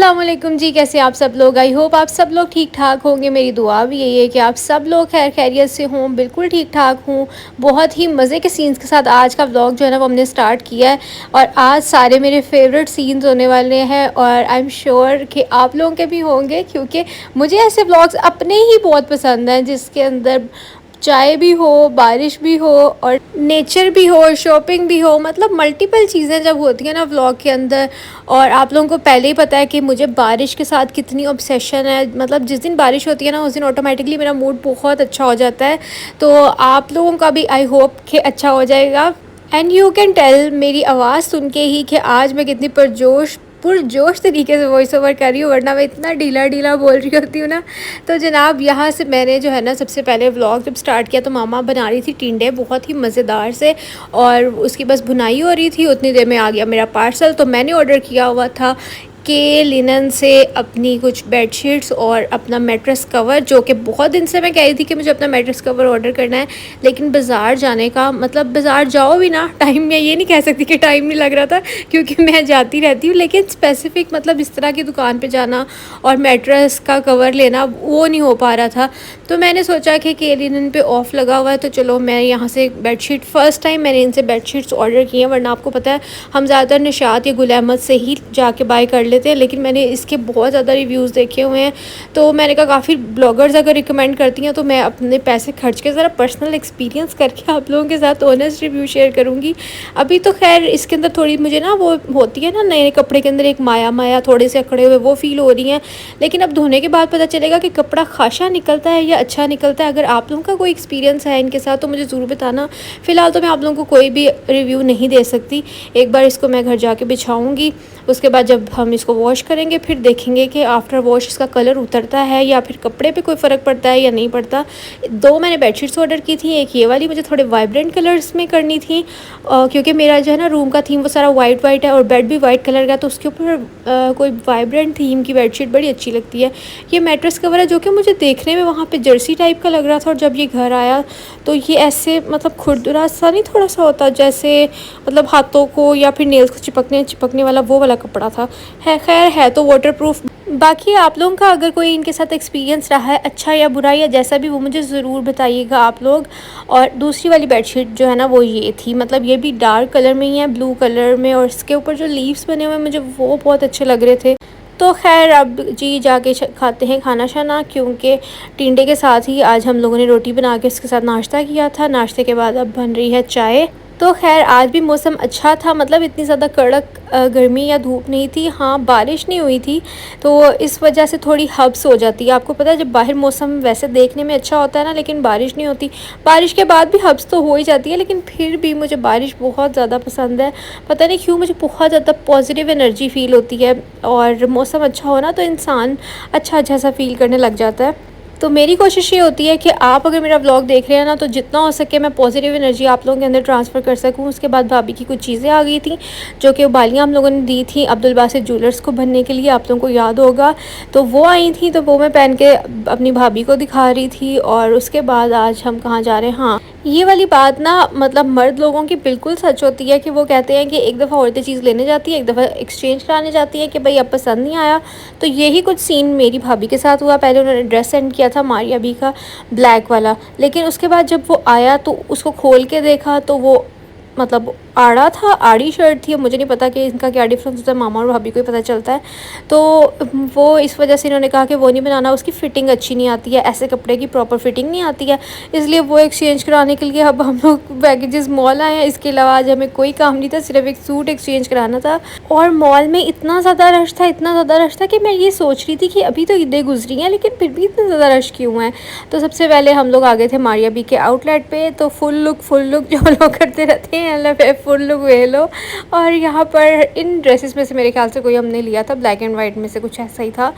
अस्सलामुअलैकुम जी, कैसे आप सब लोग। आई होप आप सब लोग ठीक ठाक होंगे। मेरी दुआ भी यही है कि आप सब लोग खैर खैरियत से हों, बिल्कुल ठीक ठाक हों। बहुत ही मज़े के सीन्स के साथ आज का व्लॉग जो है ना वो हमने स्टार्ट किया है। और आज सारे मेरे फेवरेट सीन्स होने वाले हैं और आई एम श्योर कि आप लोगों के भी होंगे, क्योंकि मुझे ऐसे व्लॉग्स अपने ही बहुत पसंद हैं जिसके अंदर चाय भी हो, बारिश भी हो और नेचर भी हो, शॉपिंग भी हो, मतलब मल्टीपल चीज़ें जब होती हैं ना व्लॉग के अंदर। और आप लोगों को पहले ही पता है कि मुझे बारिश के साथ कितनी ऑब्सेशन है। मतलब जिस दिन बारिश होती है ना उस दिन ऑटोमेटिकली मेरा मूड बहुत अच्छा हो जाता है। तो आप लोगों का भी आई होप कि अच्छा हो जाएगा। एंड यू कैन टेल मेरी आवाज़ सुन के ही कि आज मैं कितनी पुरजोश तरीके से वॉइस ओवर कर रही हूँ, वरना मैं इतना ढीला ढीला बोल रही होती हूँ ना। तो जनाब यहाँ से मैंने जो है ना सबसे पहले व्लॉग जब स्टार्ट किया तो मामा बना रही थी टिंडे बहुत ही मज़ेदार से, और उसकी बस भुनाई हो रही थी। उतनी देर में आ गया मेरा पार्सल। तो मैंने ऑर्डर किया हुआ था के लिनन से अपनी कुछ बेडशीट्स और अपना मैट्रेस कवर, जो कि बहुत दिन से मैं कह रही थी कि मुझे अपना मैट्रेस कवर ऑर्डर करना है। लेकिन बाज़ार जाने का मतलब बाज़ार जाओ भी ना, टाइम मैं ये नहीं कह सकती कि टाइम नहीं लग रहा था, क्योंकि मैं जाती रहती हूँ। लेकिन स्पेसिफ़िक मतलब इस तरह की दुकान पे जाना और मैट्रेस का कवर लेना वो नहीं हो पा रहा था। तो मैंने सोचा कि के लिनन पे ऑफ़ लगा हुआ है तो चलो मैं यहाँ से बेडशीट, फ़र्स्ट टाइम मैंने इनसे बेडशीट्स ऑर्डर किए हैं। वरना आपको पता है हम ज़्यादातर निशात या गुल अहमद से ही जाके बाय कर लेते हैं, लेकिन मैंने इसके बहुत ज़्यादा रिव्यूज़ देखे हुए हैं। तो मैंने कहा काफ़ी ब्लॉगर्स अगर रिकमेंड करती हैं तो मैं अपने पैसे खर्च के ज़रा पर्सनल एक्सपीरियंस करके आप लोगों के साथ ऑनेस्ट रिव्यू शेयर करूँगी। अभी तो खैर इसके अंदर थोड़ी मुझे ना वो होती है ना नए कपड़े के अंदर एक माया माया थोड़े से अखड़े हुए वो फ़ील हो रही हैं। लेकिन अब धोने के बाद पता चलेगा कि कपड़ा खासा निकलता है या अच्छा निकलता है। अगर आप लोगों का कोई एक्सपीरियंस है इनके साथ तो मुझे ज़रूर बताना। फ़िलहाल तो मैं आप लोगों को कोई भी रिव्यू नहीं दे सकती। एक बार इसको मैं घर जाके बिछाऊँगी, उसके बाद जब हम इसको वॉश करेंगे फिर देखेंगे कि आफ्टर वॉश इसका कलर उतरता है या फिर कपड़े पे कोई फ़र्क पड़ता है या नहीं पड़ता। दो मैंने बेडशीट्स ऑर्डर की थी, एक ये वाली मुझे थोड़े वाइब्रेंट कलर्स में करनी थी क्योंकि मेरा जो है ना रूम का थीम वो सारा वाइट वाइट है और बेड भी वाइट कलर का, तो उसके ऊपर कोई वाइब्रेंट थीम की बेडशीट बड़ी अच्छी लगती है। ये मैट्रेस कवर है जो कि मुझे देखने में वहाँ पर जर्सी टाइप का लग रहा था, और जब ये घर आया तो ये ऐसे मतलब खुरदुरा सा नहीं थोड़ा सा होता जैसे मतलब हाथों को या फिर नेल्स को चिपकने वाला वो वाला कपड़ा था। है खैर है तो वाटरप्रूफ। बाकी आप लोगों का अगर कोई इनके साथ एक्सपीरियंस रहा है अच्छा या बुरा या जैसा भी, वो मुझे ज़रूर बताइएगा आप लोग। और दूसरी वाली बेडशीट जो है ना वो ये थी, मतलब ये भी डार्क कलर में ही है, ब्लू कलर में, और इसके ऊपर जो लीव्स बने हुए हैं मुझे वो बहुत अच्छे लग रहे थे। तो खैर अब जी जाके खाते हैं खाना शाना, क्योंकि टिंडे के साथ ही आज हम लोगों ने रोटी बना के उसके साथ नाश्ता किया था। नाश्ते के बाद अब बन रही है चाय। तो खैर आज भी मौसम अच्छा था, मतलब इतनी ज़्यादा कड़क गर्मी या धूप नहीं थी। हाँ बारिश नहीं हुई थी, तो इस वजह से थोड़ी हब्स हो जाती है। आपको पता है जब बाहर मौसम वैसे देखने में अच्छा होता है ना, लेकिन बारिश नहीं होती, बारिश के बाद भी हब्स तो हो ही जाती है। लेकिन फिर भी मुझे बारिश बहुत ज़्यादा पसंद है। पता नहीं क्यों मुझे बहुत ज़्यादा पॉजिटिव एनर्जी फ़ील होती है, और मौसम अच्छा हो ना तो इंसान अच्छा अच्छा सा फ़ील करने लग जाता है। तो मेरी कोशिश ये होती है कि आप अगर मेरा व्लॉग देख रहे हैं ना तो जितना हो सके मैं पॉजिटिव एनर्जी आप लोगों के अंदर ट्रांसफ़र कर सकूं। उसके बाद भाभी की कुछ चीज़ें आ गई थी जो कि बालियाँ हम लोगों ने दी थी अब्दुल बासित ज्वेलर्स को बनने के लिए, आप लोगों को याद होगा। तो वो आई थी, तो वो मैं पहन के अपनी भाभी को दिखा रही थी। और उसके बाद आज हम कहाँ जा रहे हैं, हाँ ये वाली बात ना मतलब मर्द लोगों की बिल्कुल सच होती है कि वो कहते हैं कि एक दफ़ा औरतें चीज़ लेने जाती है, एक दफ़ा एक्सचेंज कराने जाती है कि भाई अब पसंद नहीं आया। तो यही कुछ सीन मेरी भाभी के साथ हुआ। पहले उन्होंने ड्रेस सेंड किया था मारिया भी का ब्लैक वाला, लेकिन उसके बाद जब वो आया तो उसको खोल के देखा तो वो मतलब आड़ा था, आड़ी शर्ट थी। मुझे नहीं पता कि इनका क्या डिफरेंस होता है, मामा और भाभी को ही पता चलता है। तो वो इस वजह से इन्होंने कहा कि वो नहीं बनाना, उसकी फ़िटिंग अच्छी नहीं आती है, ऐसे कपड़े की प्रॉपर फिटिंग नहीं आती है। इसलिए वो एक्सचेंज कराने के लिए अब हम लोग पैकेजेस मॉल आए हैं। इसके अलावा आज हमें कोई काम नहीं था, सिर्फ एक सूट एक्सचेंज कराना था। और मॉल में इतना ज़्यादा रश था, इतना ज़्यादा रश था कि मैं ये सोच रही थी कि अभी तो ईदें गुजरी हैं लेकिन फिर भी इतना ज़्यादा रश क्यों है। तो सबसे पहले हम लोग आ गए थे मारिया बी के आउटलेट पे। तो फुल लुक जो लोग करते रहते हैं अल्लाह फुल लुक वे लो। और यहाँ पर इन ड्रेसेस में से मेरे ख्याल से कोई हमने लिया था, ब्लैक एंड वाइट में से कुछ ऐसा ही था।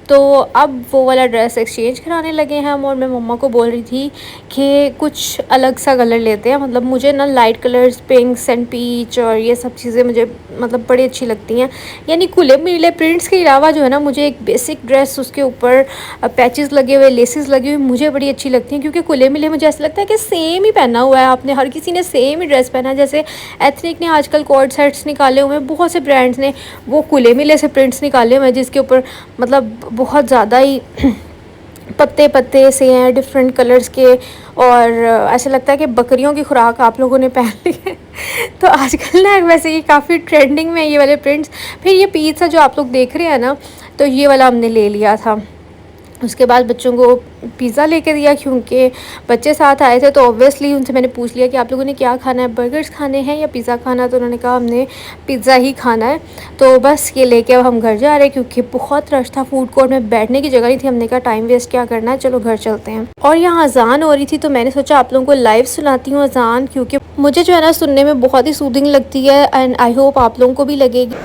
तो अब वो वाला ड्रेस एक्सचेंज कराने लगे हैं हम, और मैं मम्मा को बोल रही थी कि कुछ अलग सा कलर लेते हैं। मतलब मुझे ना light colours, pinks and peach और ये सब चीज़ें मुझे मतलब बड़ी अच्छी लगती हैं। यानी खुले मिले प्रिंट्स के अलावा जो है ना मुझे एक बेसिक ड्रेस, उसके ऊपर पैचेस लगे हुए, लेसेस लगे हुए मुझे बड़ी अच्छी लगती हैं। क्योंकि खुले मिले मुझे ऐसा लगता है कि सेम ही पहना हुआ है आपने, हर किसी ने सेम ही ड्रेस पहना ना, जैसे एथनिक ने आजकल कॉर्ड सेट्स निकाले हुए हैं, बहुत से ब्रांड्स ने वो कुले मिले से प्रिंट्स निकाले हुए हैं जिसके ऊपर मतलब बहुत ज़्यादा ही पत्ते पत्ते से हैं डिफरेंट कलर्स के, और ऐसा लगता है कि बकरियों की खुराक आप लोगों ने पहन ली है। तो आजकल ना वैसे ये काफ़ी ट्रेंडिंग में ये वाले प्रिंट्स। फिर ये पिज़्ज़ा जो आप लोग देख रहे हैं ना, तो ये वाला हमने ले लिया था। उसके बाद बच्चों को पिज़्ज़ा लेके दिया क्योंकि बच्चे साथ आए थे, तो ऑब्वियसली उनसे मैंने पूछ लिया कि आप लोगों ने क्या खाना है, बर्गर्स खाने हैं या पिज़्ज़ा खाना, तो उन्होंने कहा हमने पिज़्ज़ा ही खाना है। तो बस ये लेके अब हम घर जा रहे हैं क्योंकि बहुत रश था, फूड कोर्ट में बैठने की जगह नहीं थी। हमने कहा टाइम वेस्ट क्या करना है, चलो घर चलते हैं। और यहाँ अजान हो रही थी तो मैंने सोचा आप लोगों को लाइव सुनाती हूँ अजान, क्योंकि मुझे जो है ना सुनने में बहुत ही सूदिंग लगती है एंड आई होप आप लोगों को भी लगेगी।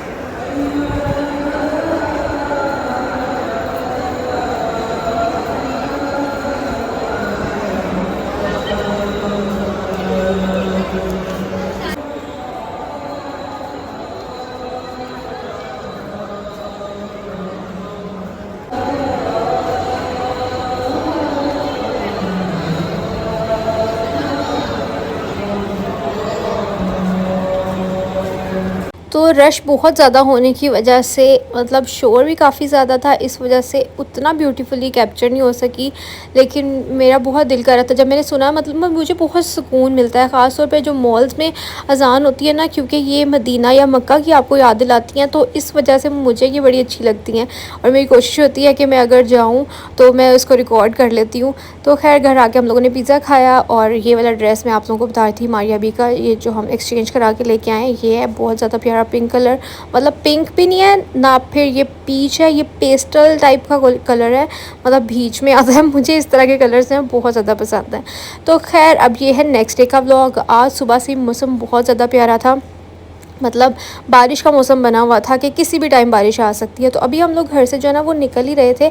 तो रश बहुत ज़्यादा होने की वजह से मतलब शोर भी काफ़ी ज़्यादा था, इस वजह से उतना ब्यूटीफुली कैप्चर नहीं हो सकी। लेकिन मेरा बहुत दिल कर रहा था जब मैंने सुना, मतलब मुझे बहुत सुकून मिलता है ख़ास तौर पे जो मॉल्स में अजान होती है ना, क्योंकि ये मदीना या मक्का की आपको याद दिलाती हैं, तो इस वजह से मुझे ये बड़ी अच्छी लगती हैं। और मेरी कोशिश होती है कि मैं अगर जाऊँ तो मैं उसको रिकॉर्ड कर लेती हूँ। तो खैर घर आके हम लोगों ने पिज़्ज़ा खाया, और ये वाला ड्रेस मैं आप लोगों को बता रही थी मारिया बी का, ये जो हम एक्सचेंज करा के लेके आए, ये है बहुत ज़्यादा प्यारा पिंक कलर, मतलब पिंक भी नहीं है ना, फिर ये पीच है, ये पेस्टल टाइप का कलर है, मतलब बीच में आता है। मुझे इस तरह के कलर्स हैं बहुत ज़्यादा पसंद है। तो खैर अब ये है नेक्स्ट डे का व्लॉग। आज सुबह से मौसम बहुत ज़्यादा प्यारा था, मतलब बारिश का मौसम बना हुआ था कि किसी भी टाइम बारिश आ सकती है। तो अभी हम लोग घर से जो है ना वो निकल ही रहे थे,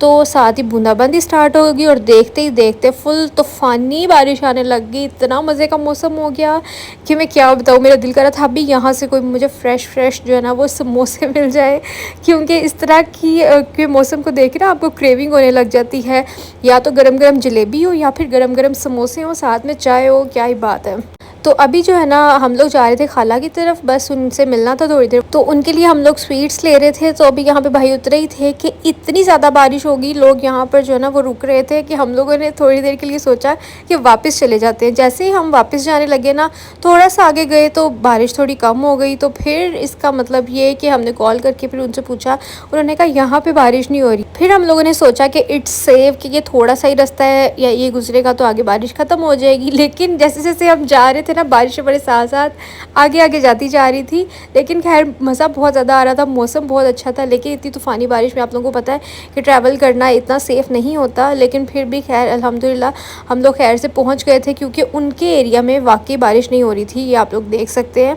तो साथ ही बूंदाबांदी स्टार्ट होगी और देखते ही देखते फुल तूफ़ानी बारिश आने लग गई। इतना मज़े का मौसम हो गया कि मैं क्या बताऊँ, मेरा दिल कर रहा था अभी यहाँ से कोई मुझे फ़्रेश जो है ना वो समोसे मिल जाए, क्योंकि इस तरह की के मौसम को देख के ना आपको क्रेविंग होने लग जाती है, या तो गरम गरम जलेबी हो या फिर गरम गरम समोसे हो, साथ में चाय हो, क्या ही बात है। तो अभी जो है ना हम लोग जा रहे थे खाला की तरफ, बस उनसे मिलना था थोड़ी देर, तो उनके लिए हम लोग स्वीट्स ले रहे थे। तो अभी यहाँ पे भाई उतरे ही थे कि इतनी ज़्यादा बारिश होगी, लोग यहाँ पर जो है ना वो रुक रहे थे कि हम लोगों ने थोड़ी देर के लिए सोचा कि वापस चले जाते हैं। जैसे ही हम वापस जाने लगे ना, थोड़ा सा आगे गए तो बारिश थोड़ी कम हो गई। तो फिर इसका मतलब ये कि हमने कॉल करके फिर उनसे पूछा, उन्होंने कहा यहाँ पे बारिश नहीं हो रही। फिर हम लोगों ने सोचा कि इट्स सेफ, कि ये थोड़ा सा ही रास्ता है, या ये गुजरेगा तो आगे बारिश ख़त्म हो जाएगी। लेकिन जैसे जैसे हम जा रहे थे ना, बारिश बड़े साथ साथ आगे आगे जाती जा रही थी। लेकिन खैर मज़ा बहुत ज़्यादा आ रहा था, मौसम बहुत अच्छा था। लेकिन इतनी तूफ़ानी बारिश में आप लोगों को पता है कि ट्रैवल करना इतना सेफ़ नहीं होता, लेकिन फिर भी खैर अल्हम्दुलिल्लाह हम लोग खैर से पहुंच गए थे, क्योंकि उनके एरिया में वाकई बारिश नहीं हो रही थी, ये आप लोग देख सकते हैं।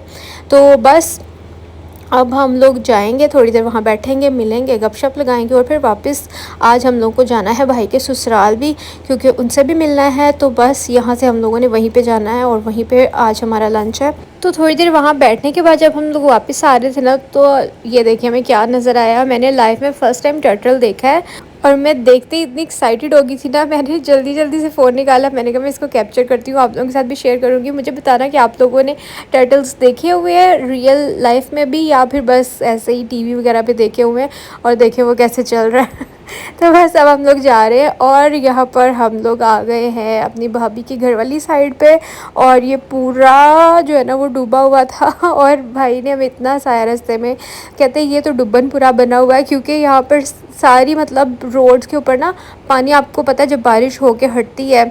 तो बस अब हम लोग जाएंगे, थोड़ी देर वहाँ बैठेंगे, मिलेंगे, गपशप लगाएंगे, और फिर वापस आज हम लोग को जाना है भाई के ससुराल भी, क्योंकि उनसे भी मिलना है। तो बस यहाँ से हम लोगों ने वहीं पे जाना है और वहीं पे आज हमारा लंच है। तो थोड़ी देर वहाँ बैठने के बाद जब हम लोग वापस आ रहे थे ना, तो ये देखिए हमें क्या नज़र आया। मैंने लाइफ में फ़र्स्ट टाइम टर्टल देखा है, और मैं देखते ही इतनी एक्साइटेड हो गई थी ना, मैंने जल्दी जल्दी से फ़ोन निकाला। मैंने कहा मैं इसको कैप्चर करती हूँ, आप लोगों के साथ भी शेयर करूँगी। मुझे बताना कि आप लोगों ने टर्टल्स देखे हुए हैं रियल लाइफ में भी, या फिर बस ऐसे ही टीवी वगैरह पे देखे हुए हैं, और देखे वो कैसे चल रहा है। तो बस अब हम लोग जा रहे हैं, और यहाँ पर हम लोग आ गए हैं अपनी भाभी की घर वाली साइड पे, और ये पूरा जो है ना वो डूबा हुआ था। और भाई ने हमें इतना हंसाया रास्ते में, कहते हैं ये तो डुब्बनपुरा बना हुआ है, क्योंकि यहाँ पर सारी मतलब रोड्स के ऊपर ना पानी, आपको पता है जब बारिश होके हटती है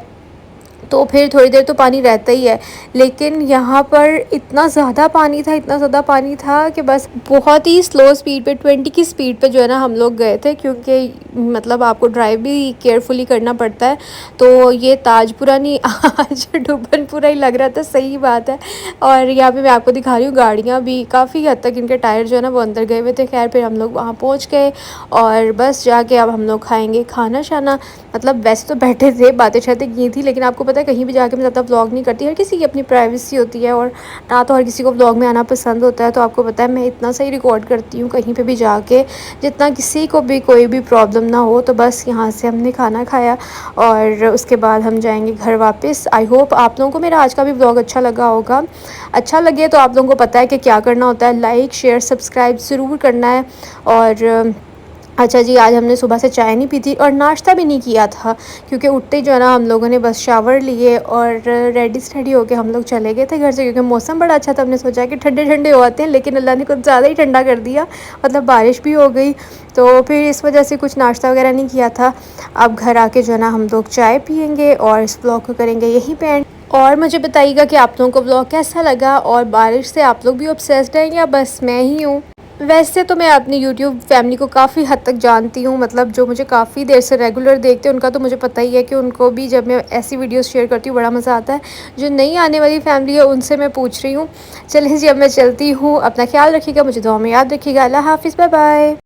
तो फिर थोड़ी देर तो पानी रहता ही है, लेकिन यहाँ पर इतना ज़्यादा पानी था, इतना ज़्यादा पानी था कि बस बहुत ही स्लो स्पीड पे 20 की स्पीड पे जो है ना हम लोग गए थे, क्योंकि मतलब आपको ड्राइव भी केयरफुली करना पड़ता है। तो ये ताजपुरा नहीं आज डुब्बनपुरा ही लग रहा था, सही बात है। और यहाँ पे मैं आपको दिखा रही हूँ गाड़ियाँ भी काफ़ी हद तक इनके टायर जो है ना वो अंदर गए हुए थे। खैर फिर हम लोग वहाँ पहुँच गए, और बस जाके अब हम लोग खाएँगे खाना शाना। मतलब वैसे तो बैठे थे बातें शातें की थी, लेकिन आपको पता है कहीं भी जाके मैं ज़्यादा व्लॉग नहीं करती, हर किसी की अपनी प्राइवेसी होती है और ना तो हर किसी को व्लॉग में आना पसंद होता है। तो आपको पता है मैं इतना सही रिकॉर्ड करती हूँ कहीं पे भी जाके, जितना किसी को भी कोई भी प्रॉब्लम ना हो। तो बस यहाँ से हमने खाना खाया और उसके बाद हम जाएंगे घर वापस। आई होप आप लोगों को मेरा आज का भी व्लॉग अच्छा लगा होगा। अच्छा लगे तो आप लोगों को पता है कि क्या करना होता है, लाइक शेयर सब्सक्राइब ज़रूर करना है। और अच्छा जी, आज हमने सुबह से चाय नहीं पी थी और नाश्ता भी नहीं किया था, क्योंकि उठते ही जो है ना हम लोगों ने बस शावर लिए और रेडी स्टडी होके हम लोग चले गए थे घर से, क्योंकि मौसम बड़ा अच्छा था। हमने सोचा कि ठंडे ठंडे हो आते हैं, लेकिन अल्लाह ने कुछ ज़्यादा ही ठंडा कर दिया, मतलब बारिश भी हो गई। तो फिर इस वजह से कुछ नाश्ता वगैरह नहीं किया था। अब घर आके जो है ना हम लोग चाय पियेंगे और इस ब्लॉग को करेंगे यहीं पे एंड। और मुझे बताइएगा कि आप लोगों को ब्लॉग कैसा लगा, और बारिश से आप लोग भी ऑब्सेस्ड हैं या बस मैं ही हूँ। वैसे तो मैं अपनी यूट्यूब फैमिली को काफ़ी हद तक जानती हूँ, मतलब जो मुझे काफ़ी देर से रेगुलर देखते हैं उनका तो मुझे पता ही है कि उनको भी जब मैं ऐसी वीडियोस शेयर करती हूँ बड़ा मज़ा आता है। जो नई आने वाली फैमिली है उनसे मैं पूछ रही हूँ। चलिए जी, अब मैं चलती हूँ, अपना ख्याल रखिएगा, मुझे दुआ में याद रखिएगा। अल्लाह हाफ़िज़, बाय बाय।